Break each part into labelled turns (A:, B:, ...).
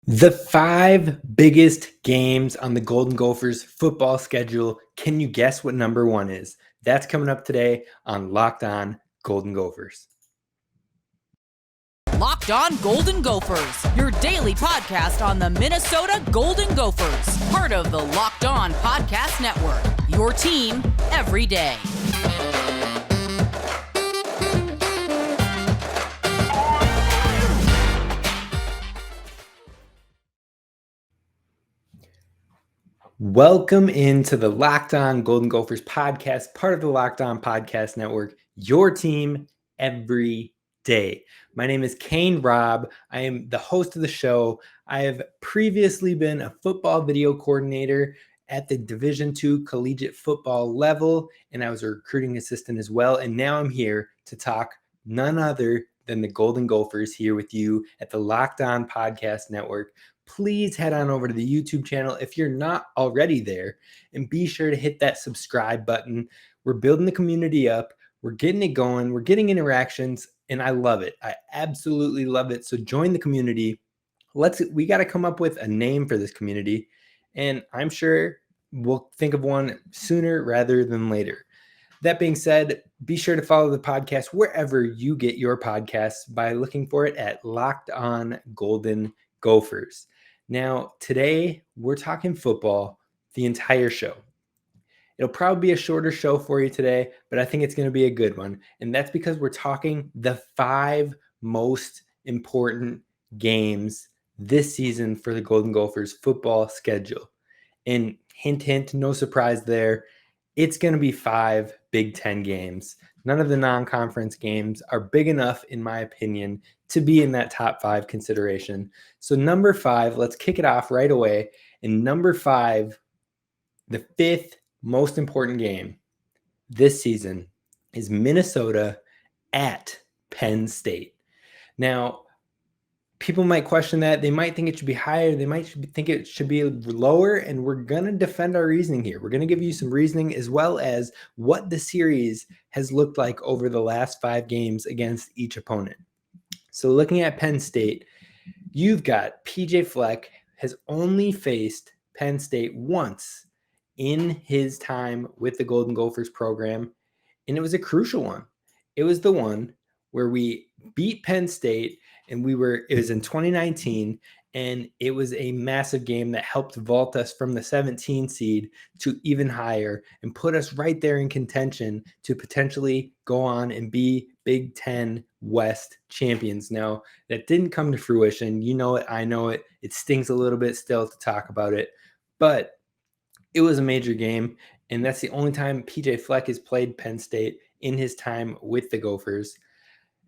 A: The five biggest games on the Golden Gophers football schedule. Can you guess what number one is? That's coming up today on Locked On Golden Gophers.
B: Locked On Golden Gophers, your daily podcast on the Minnesota Golden Gophers, part of the Locked On Podcast Network, your team every day.
A: Welcome into the Locked On Golden Gophers podcast, part of the Locked On Podcast Network, your team every day. My name is Kane Rob. I am the host of the show. I have previously been a football video coordinator at the Division II collegiate football level, and I was a recruiting assistant as well. And now I'm here to talk none other than the Golden Gophers here with you at the Locked On Podcast Network. Please head on over to the YouTube channel if you're not already there, and be sure to hit that subscribe button. We're building the community up. We're getting it going. We're getting interactions, and I love it. I absolutely love it. So join the community. We got to come up with a name for this community, and I'm sure we'll think of one sooner rather than later. That being said, be sure to follow the podcast wherever you get your podcasts by looking for it at Locked On Golden Gophers. Now, today we're talking football the entire show. It'll probably be a shorter show for you today, but I think it's going to be a good one. And that's because we're talking the five most important games this season for the Golden Gophers football schedule. And hint, hint, no surprise there. It's going to be 5 Big Ten games. None of the non-conference games are big enough, in my opinion, to be in that top 5 consideration. So number 5, let's kick it off right away. And number 5, the 5th most important game this season is Minnesota at Penn State. Now, people might question that. They might think it should be higher. They might think it should be lower. And we're going to defend our reasoning here. We're going to give you some reasoning as well as what the series has looked like over the last 5 games against each opponent. So looking at Penn State, you've got PJ Fleck has only faced Penn State once in his time with the Golden Gophers program, and it was a crucial one. It was the one where we beat Penn State, and it was in 2019, and it was a massive game that helped vault us from the 17 seed to even higher and put us right there in contention to potentially go on and be Big Ten West champions. Now, that didn't come to fruition. You know it. I know it. It stings a little bit still to talk about it, but it was a major game, and that's the only time PJ Fleck has played Penn State in his time with the Gophers.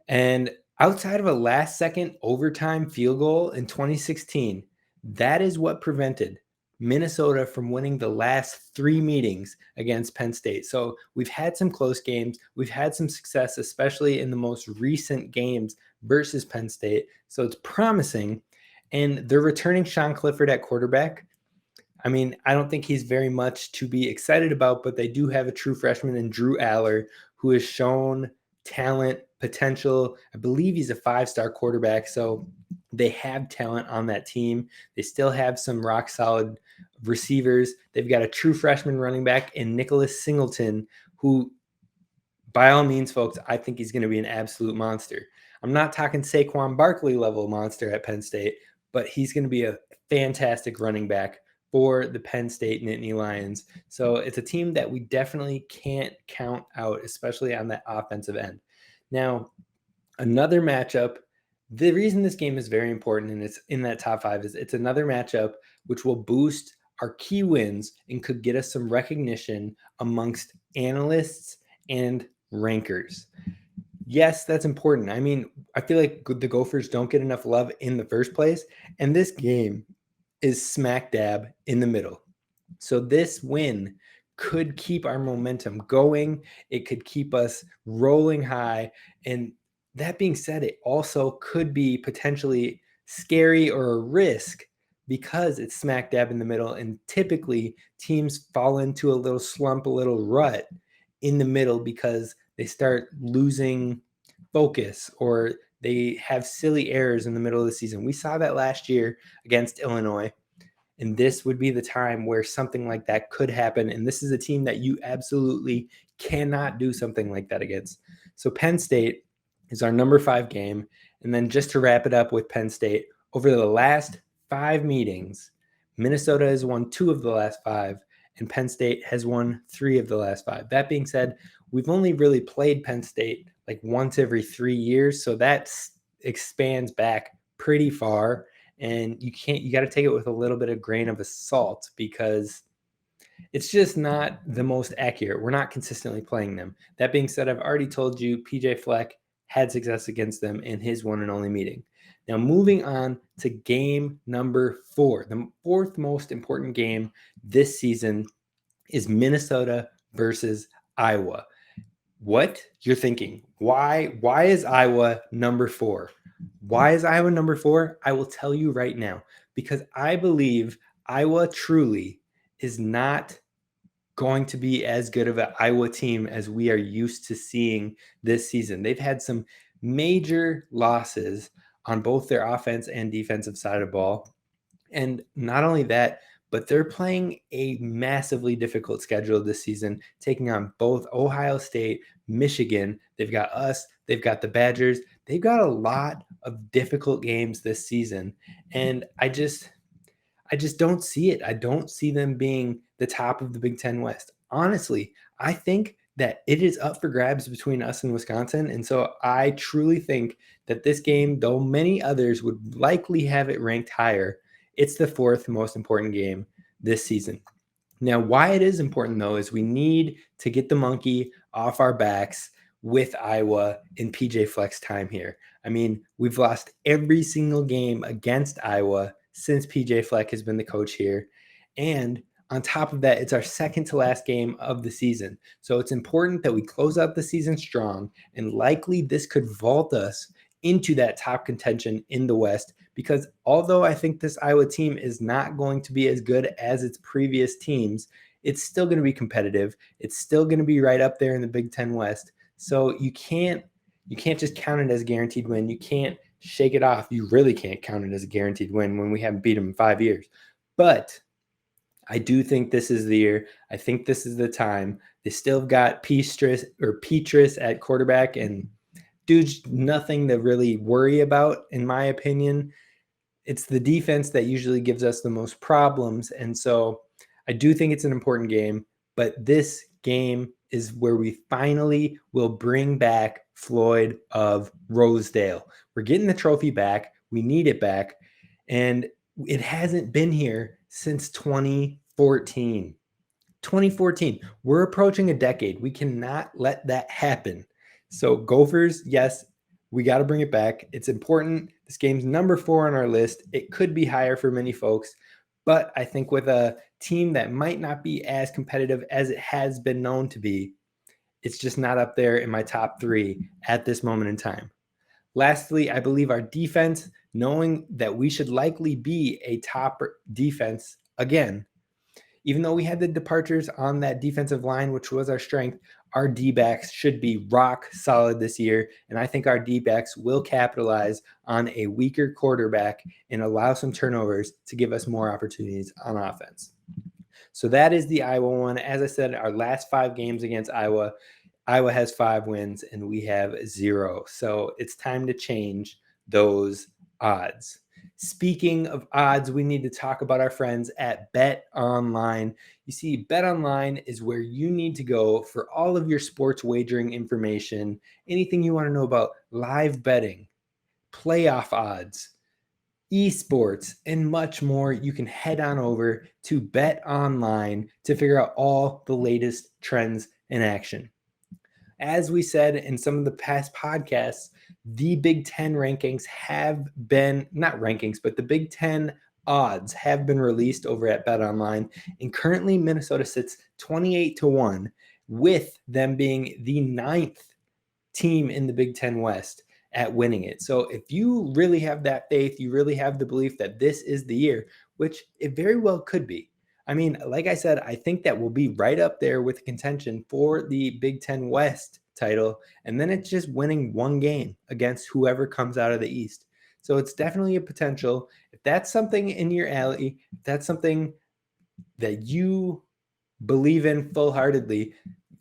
A: And outside of a last-second overtime field goal in 2016, that is what prevented Minnesota from winning the last 3 meetings against Penn State. So we've had some close games. We've had some success, especially in the most recent games versus Penn State. So it's promising. And they're returning Sean Clifford at quarterback. I mean, I don't think he's very much to be excited about, but they do have a true freshman in Drew Aller who has shown talent, potential. I believe he's a 5-star quarterback, so they have talent on that team. They still have some rock-solid receivers. They've got a true freshman running back in Nicholas Singleton, who, by all means, folks, I think he's going to be an absolute monster. I'm not talking Saquon Barkley level monster at Penn State, but he's going to be a fantastic running back for the Penn State Nittany Lions. So it's a team that we definitely can't count out, especially on that offensive end. Now, another matchup, the reason this game is very important and it's in that top 5 is it's another matchup which will boost our key wins and could get us some recognition amongst analysts and rankers. Yes, that's important. I mean, I feel like the Gophers don't get enough love in the first place, and this game is smack dab in the middle. So this win could keep our momentum going. It could keep us rolling high. And that being said, it also could be potentially scary or a risk because it's smack dab in the middle. And typically teams fall into a little slump, a little rut in the middle because they start losing focus or They have silly errors in the middle of the season. We saw that last year against Illinois. And this would be the time where something like that could happen. And this is a team that you absolutely cannot do something like that against. So Penn State is our number 5 game. And then just to wrap it up with Penn State, over the last 5 meetings, Minnesota has won 2 of the last 5, and Penn State has won 3 of the last 5. That being said, we've only really played Penn State like once every 3 years. So that expands back pretty far. And you got to take it with a little bit of grain of salt because it's just not the most accurate. We're not consistently playing them. That being said, I've already told you PJ Fleck had success against them in his one and only meeting. Now, moving on to game number 4, the 4th most important game this season is Minnesota versus Iowa. What you're thinking? Why is Iowa number 4? Why is Iowa number 4? I will tell you right now, because I believe Iowa truly is not going to be as good of an Iowa team as we are used to seeing this season. They've had some major losses on both their offense and defensive side of the ball. And not only that, but they're playing a massively difficult schedule this season, taking on both Ohio State, Michigan. They've got us. They've got the Badgers. They've got a lot of difficult games this season. And I just don't see it. I don't see them being the top of the Big Ten West. Honestly, I think that it is up for grabs between us and Wisconsin. And so I truly think that this game, though many others would likely have it ranked higher, it's the 4th most important game this season. Now, why it is important, though, is we need to get the monkey off our backs with Iowa in PJ Fleck's time here. I mean, we've lost every single game against Iowa since PJ Fleck has been the coach here. And on top of that, it's our second to last game of the season. So it's important that we close out the season strong, and likely this could vault us into that top contention in the West, because although I think this Iowa team is not going to be as good as its previous teams, it's still going to be competitive. It's still going to be right up there in the Big Ten West. So you can't just count it as a guaranteed win. You can't shake it off. You really can't count it as a guaranteed win when we haven't beat them in 5 years. But I do think this is the year. I think this is the time. They still got Petrus at quarterback, and dude's nothing to really worry about, in my opinion. It's the defense that usually gives us the most problems. And so I do think it's an important game, but this game is where we finally will bring back Floyd of Rosedale. We're getting the trophy back. We need it back. And it hasn't been here since 2014. 2014. We're approaching a decade. We cannot let that happen. So Gophers, yes, we got to bring it back. It's important. This game's number 4 on our list. It could be higher for many folks, but I think with a team that might not be as competitive as it has been known to be, it's just not up there in my top 3 at this moment in time. Lastly, I believe our defense, knowing that we should likely be a top defense again, even though we had the departures on that defensive line, which was our strength, our D-backs should be rock solid this year. And I think our D-backs will capitalize on a weaker quarterback and allow some turnovers to give us more opportunities on offense. So that is the Iowa one. As I said, our last 5 games against Iowa has 5 wins and we have 0. So it's time to change those odds. Speaking of odds, we need to talk about our friends at BetOnline. You see, BetOnline is where you need to go for all of your sports wagering information, anything you want to know about live betting, playoff odds, esports, and much more. You can head on over to BetOnline to figure out all the latest trends in action. As we said in some of the past podcasts, the Big Ten rankings have been, not rankings, but the Big Ten odds have been released over at BetOnline. And currently Minnesota sits 28-1, with them being the 9th team in the Big Ten West at winning it. So if you really have that faith, you really have the belief that this is the year, which it very well could be. I mean, like I said, I think that we'll be right up there with contention for the Big Ten West title, and then it's just winning one game against whoever comes out of the East. So it's definitely a potential. If that's something in your alley, if that's something that you believe in full-heartedly,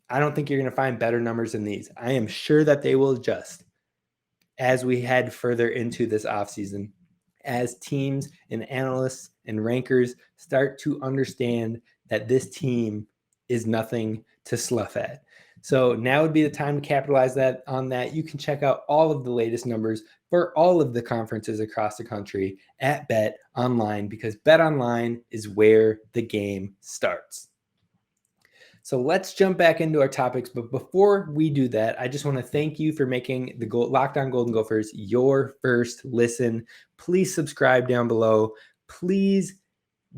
A: I don't think you're going to find better numbers than these. I am sure that they will adjust as we head further into this offseason, as teams and analysts and rankers start to understand that this team is nothing to slough at. So now would be the time to capitalize on that. You can check out all of the latest numbers for all of the conferences across the country at BetOnline, because BetOnline is where the game starts. So let's jump back into our topics. But before we do that, I just want to thank you for making the Locked On Golden Gophers your first listen. Please subscribe down below. Please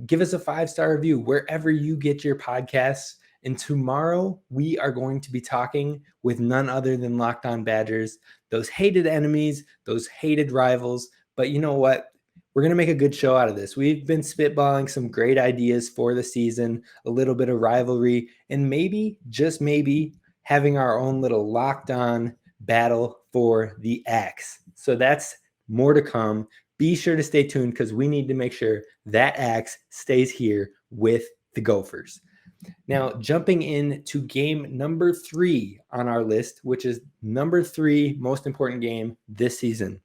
A: give us a 5-star review wherever you get your podcasts. And tomorrow we are going to be talking with none other than Locked On Badgers, those hated enemies, those hated rivals. But you know what? We're going to make a good show out of this. We've been spitballing some great ideas for the season, a little bit of rivalry, and maybe, just maybe, having our own little Locked On battle for the axe. So that's more to come. Be sure to stay tuned, because we need to make sure that axe stays here with the Gophers. Now, jumping into game number 3 on our list, which is number 3 most important game this season.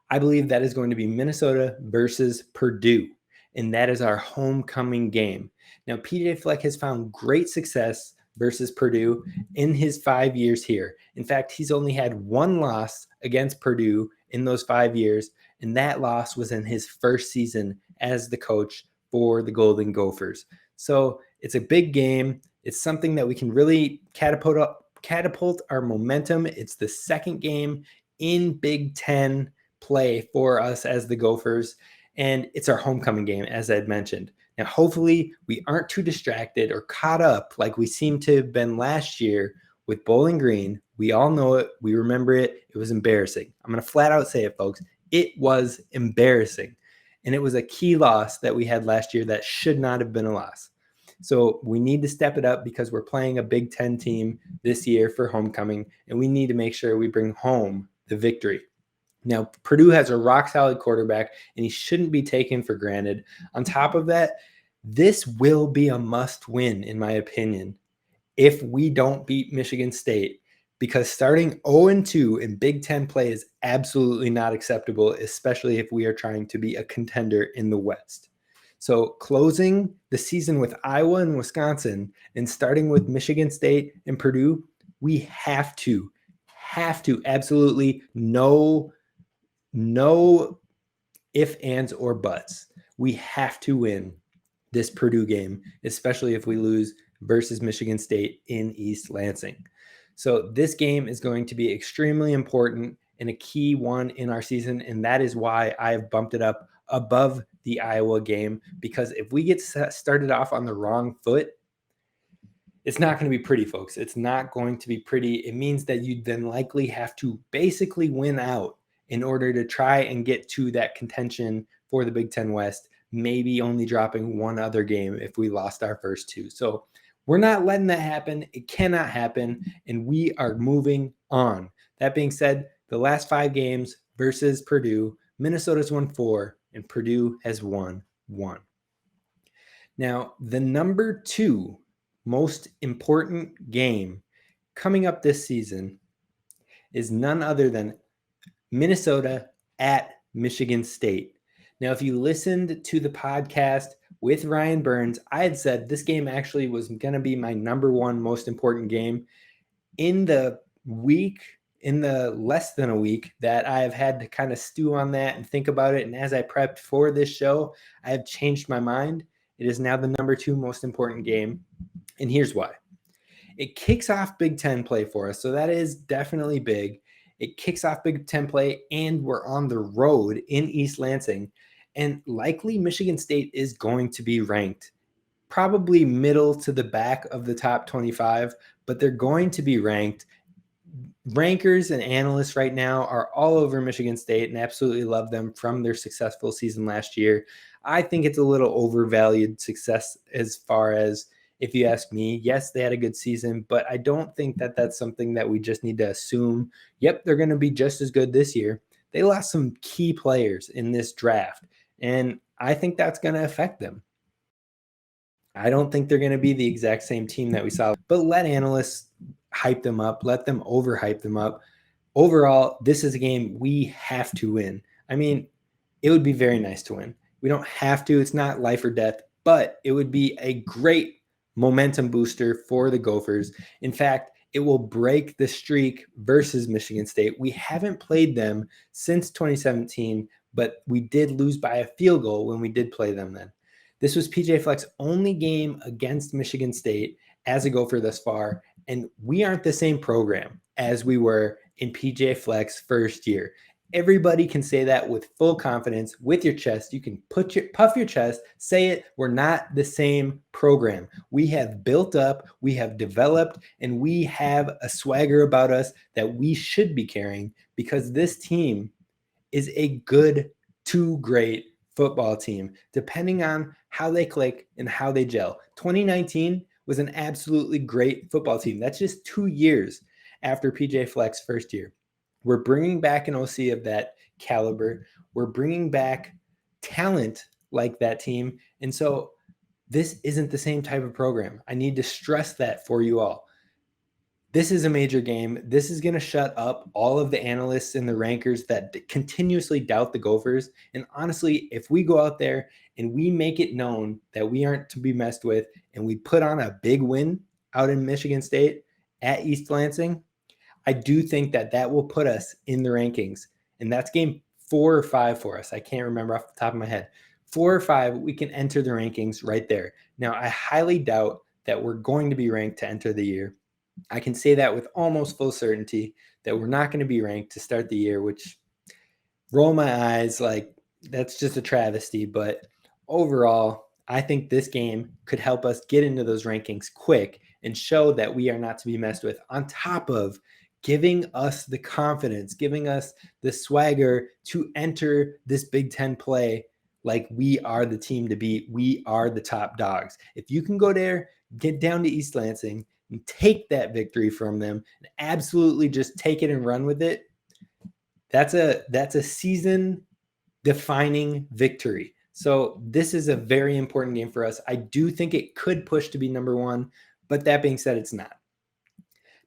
A: I believe that is going to be Minnesota versus Purdue, and that is our homecoming game. Now, PJ Fleck has found great success versus Purdue in his 5 years here. In fact, he's only had one loss against Purdue in those 5 years, and that loss was in his first season as the coach for the Golden Gophers. So it's a big game. It's something that we can really catapult our momentum. It's the second game in Big Ten play for us as the Gophers, and it's our homecoming game, as I'd mentioned. Now, hopefully we aren't too distracted or caught up like we seem to have been last year with Bowling Green. We all know it. We remember it. It was embarrassing. I'm going to flat out say it, folks. It was embarrassing, and it was a key loss that we had last year that should not have been a loss. So we need to step it up, because we're playing a Big Ten team this year for homecoming, and we need to make sure we bring home the victory. Now, Purdue has a rock-solid quarterback, and he shouldn't be taken for granted. On top of that, this will be a must-win, in my opinion, if we don't beat Michigan State, because starting 0-2 in Big Ten play is absolutely not acceptable, especially if we are trying to be a contender in the West. So closing the season with Iowa and Wisconsin and starting with Michigan State and Purdue, we have to absolutely no ifs, ands, or buts. We have to win this Purdue game, especially if we lose versus Michigan State in East Lansing. So this game is going to be extremely important and a key one in our season, and that is why I have bumped it up above the Iowa game, because if we get started off on the wrong foot, it's not going to be pretty, folks. It's not going to be pretty. It means that you then likely have to basically win out in order to try and get to that contention for the Big Ten West, maybe only dropping one other game if we lost our first 2. So we're not letting that happen. It cannot happen, and we are moving on. That being said, the last 5 games versus Purdue, Minnesota's won 4, and Purdue has won 1. Now, the number 2 most important game coming up this season is none other than Minnesota at Michigan State. Now, if you listened to the podcast with Ryan Burns, I had said this game actually was going to be my number 1 most important game. In the less than a week that I've had to kind of stew on that and think about it, and as I prepped for this show, I have changed my mind. It is now the number 2 most important game, and here's why. It kicks off Big Ten play for us, so that is definitely big. It kicks off Big Ten play, and we're on the road in East Lansing. And likely Michigan State is going to be ranked probably middle to the back of the top 25, but they're going to be ranked. Rankers and analysts right now are all over Michigan State and absolutely love them from their successful season last year. I think it's a little overvalued success as far as if you ask me. Yes, they had a good season, but I don't think that that's something that we just need to assume, yep, they're going to be just as good this year. They lost some key players in this draft, and I think that's going to affect them. I don't think they're going to be the exact same team that we saw, but let analysts hype them up, let them overhype them up. Overall, this is a game we have to win. I mean, it would be very nice to win. We don't have to. It's not life or death, but it would be a great momentum booster for the Gophers. In fact, it will break the streak versus Michigan State. We haven't played them since 2017, but we did lose by a field goal when we did play them then. This was PJ Fleck's only game against Michigan State as a Gopher thus far, and we aren't the same program as we were in PJ Fleck's first year. Everybody can say that with full confidence, with your chest. You can puff your chest, say it. We're not the same program. We have built up, we have developed, and we have a swagger about us that we should be carrying, because this team is a good to great football team, depending on how they click and how they gel. 2019 was an absolutely great football team. That's just 2 years after PJ Fleck's first year. We're bringing back an OC of that caliber. We're bringing back talent like that team. And so this isn't the same type of program. I need to stress that for you all. This is a major game. This is going to shut up all of the analysts and the rankers that continuously doubt the Gophers. And honestly, if we go out there and we make it known that we aren't to be messed with, and we put on a big win out in Michigan State at East Lansing, I do think that that will put us in the rankings. And that's game 4 or 5 for us. I can't remember off the top of my head. 4 or 5, we can enter the rankings right there. Now, I highly doubt that we're going to be ranked to enter the year. I can say that with almost full certainty, that we're not going to be ranked to start the year, which, roll my eyes, like, that's just a travesty. But overall, I think this game could help us get into those rankings quick and show that we are not to be messed with, on top of giving us the confidence, giving us the swagger to enter this Big Ten play like we are the team to beat. We are the top dogs. If you can go there, get down to East Lansing, and take that victory from them, and absolutely just take it and run with it, that's a season-defining victory. So this is a very important game for us. I do think it could push to be number 1, but that being said, it's not.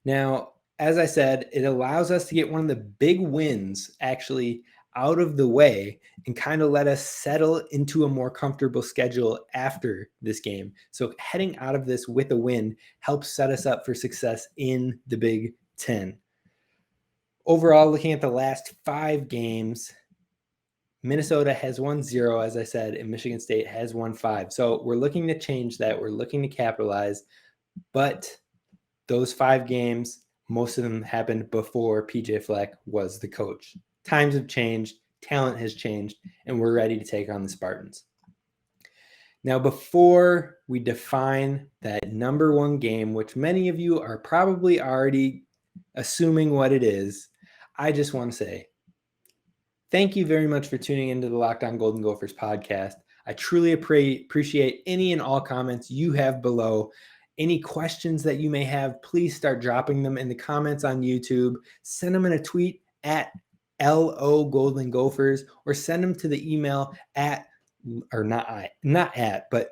A: Now, as I said, it allows us to get one of the big wins actually out of the way and kind of let us settle into a more comfortable schedule after this game. So heading out of this with a win helps set us up for success in the Big Ten. Overall, looking at the last 5 games, Minnesota has won 0, as I said, and Michigan State has won 5. So we're looking to change that. We're looking to capitalize. But those 5 games, most of them happened before PJ Fleck was the coach. Times have changed, talent has changed, and we're ready to take on the Spartans. Now, before we define that number 1 game, which many of you are probably already assuming what it is, I just want to say thank you very much for tuning into the Locked On Golden Gophers podcast. I truly appreciate any and all comments you have below. Any questions that you may have, please start dropping them in the comments on YouTube. Send them in a tweet at LO Golden Gophers, or send them to the email but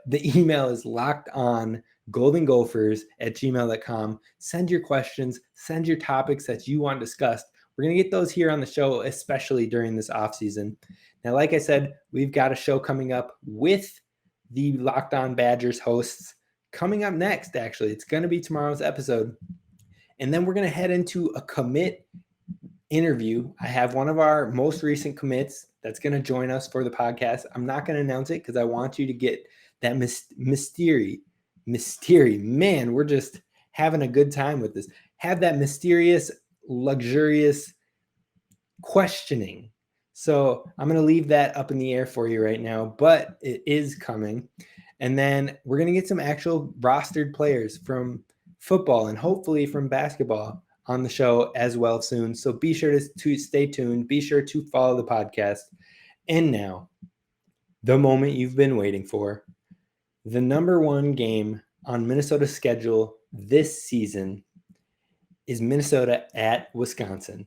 A: the email is lockedongoldengophers@gmail.com. Send your questions, send your topics that you want discussed. We're going to get those here on the show, especially during this off season. Now, like I said, we've got a show coming up with the Locked On Badgers hosts coming up next. Actually, it's going to be tomorrow's episode. And then we're going to head into a commit interview. I have one of our most recent commits that's going to join us for the podcast. I'm not going to announce it because I want you to get that mystery. Man, we're just having a good time with this. Have that mysterious, luxurious questioning. So I'm going to leave that up in the air for you right now, but it is coming. And then we're going to get some actual rostered players from football and hopefully from basketball on the show as well soon. So be sure to stay tuned. Be sure to follow the podcast. And now, the moment you've been waiting for, the number 1 game on Minnesota's schedule this season is Minnesota at Wisconsin.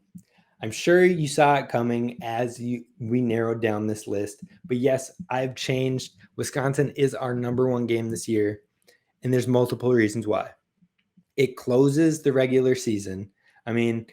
A: I'm sure you saw it coming as we narrowed down this list, but yes, I've changed. Wisconsin is our number one game this year, and there's multiple reasons why. It closes the regular season. I mean,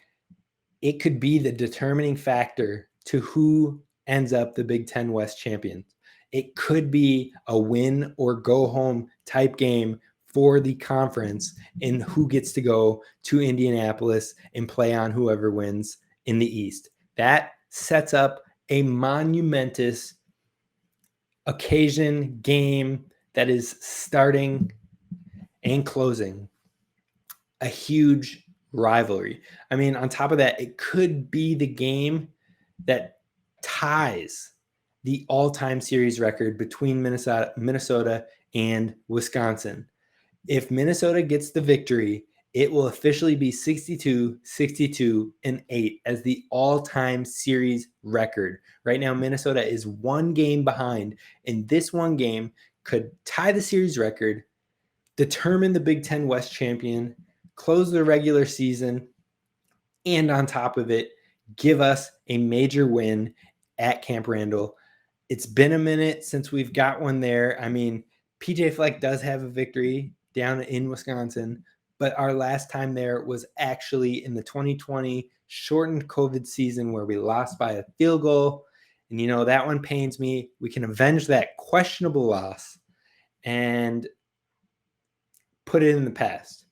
A: it could be the determining factor to who ends up the Big Ten West champions. It could be a win or go home type game for the conference and who gets to go to Indianapolis and play on whoever wins in the East. That sets up a monumentous occasion game that is starting and closing a huge rivalry. I mean, on top of that, it could be the game that ties the all-time series record between Minnesota and Wisconsin. If Minnesota gets the victory, it will officially be 62, 62, and 8 as the all-time series record. Right now, Minnesota is one game behind, and this one game could tie the series record, determine the Big Ten West champion, close the regular season, and on top of it, give us a major win at Camp Randall. It's been a minute since we've got one there. I mean, PJ Fleck does have a victory down in Wisconsin, but our last time there was actually in the 2020 shortened COVID season where we lost by a field goal. And, you know, that one pains me. We can avenge that questionable loss and put it in the past.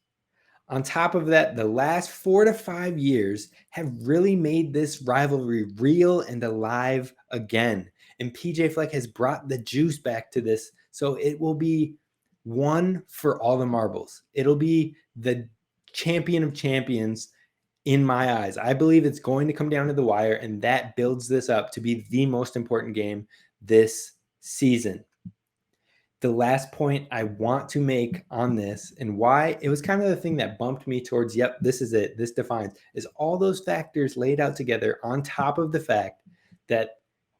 A: On top of that, the last 4 to 5 years have really made this rivalry real and alive again. And PJ Fleck has brought the juice back to this. So it will be one for all the marbles. It'll be the champion of champions in my eyes. I believe it's going to come down to the wire, and that builds this up to be the most important game this season. The last point I want to make on this, and why it was kind of the thing that bumped me towards, yep, this is it, this defines, is all those factors laid out together on top of the fact that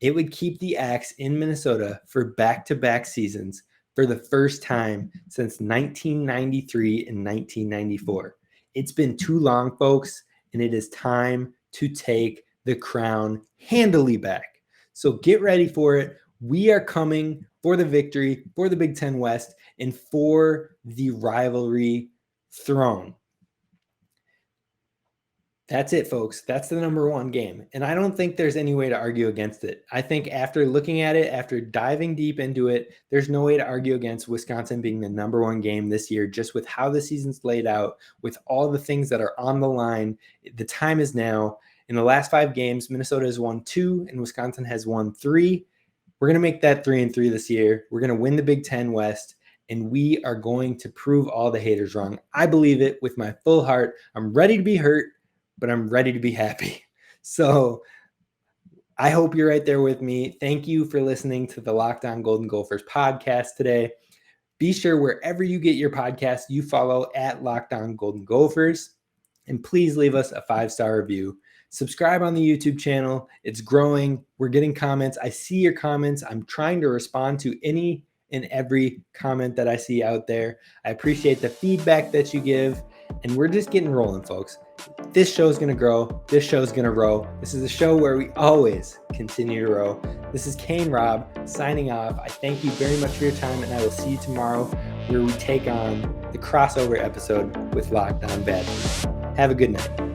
A: it would keep the Axe in Minnesota for back-to-back seasons for the first time since 1993 and 1994. It's been too long, folks, and it is time to take the crown handily back. So get ready for it. We are coming for the victory, for the Big Ten West, and for the rivalry throne. That's it, folks. That's the number one game. And I don't think there's any way to argue against it. I think after looking at it, after diving deep into it, there's no way to argue against Wisconsin being the number one game this year, just with how the season's laid out, with all the things that are on the line. The time is now. In the last 5 games, Minnesota has won 2 and Wisconsin has won 3. We're going to make that 3-3 this year. We're going to win the Big Ten West, and we are going to prove all the haters wrong. I believe it with my full heart. I'm ready to be hurt, but I'm ready to be happy. So I hope you're right there with me. Thank you for listening to the Locked On Golden Gophers podcast today. Be sure wherever you get your podcast, you follow at Locked On Golden Gophers, and please leave us a 5-star review. Subscribe on the YouTube channel. It's growing. We're getting comments. I see your comments. I'm trying to respond to any and every comment that I see out there. I appreciate the feedback that you give, and we're just getting rolling, folks. This show is going to grow. This show is going to row. This is a show where we always continue to row. This is Kane Rob signing off. I thank you very much for your time, and I will see you tomorrow where we take on the crossover episode with Locked On Bad. Have a good night.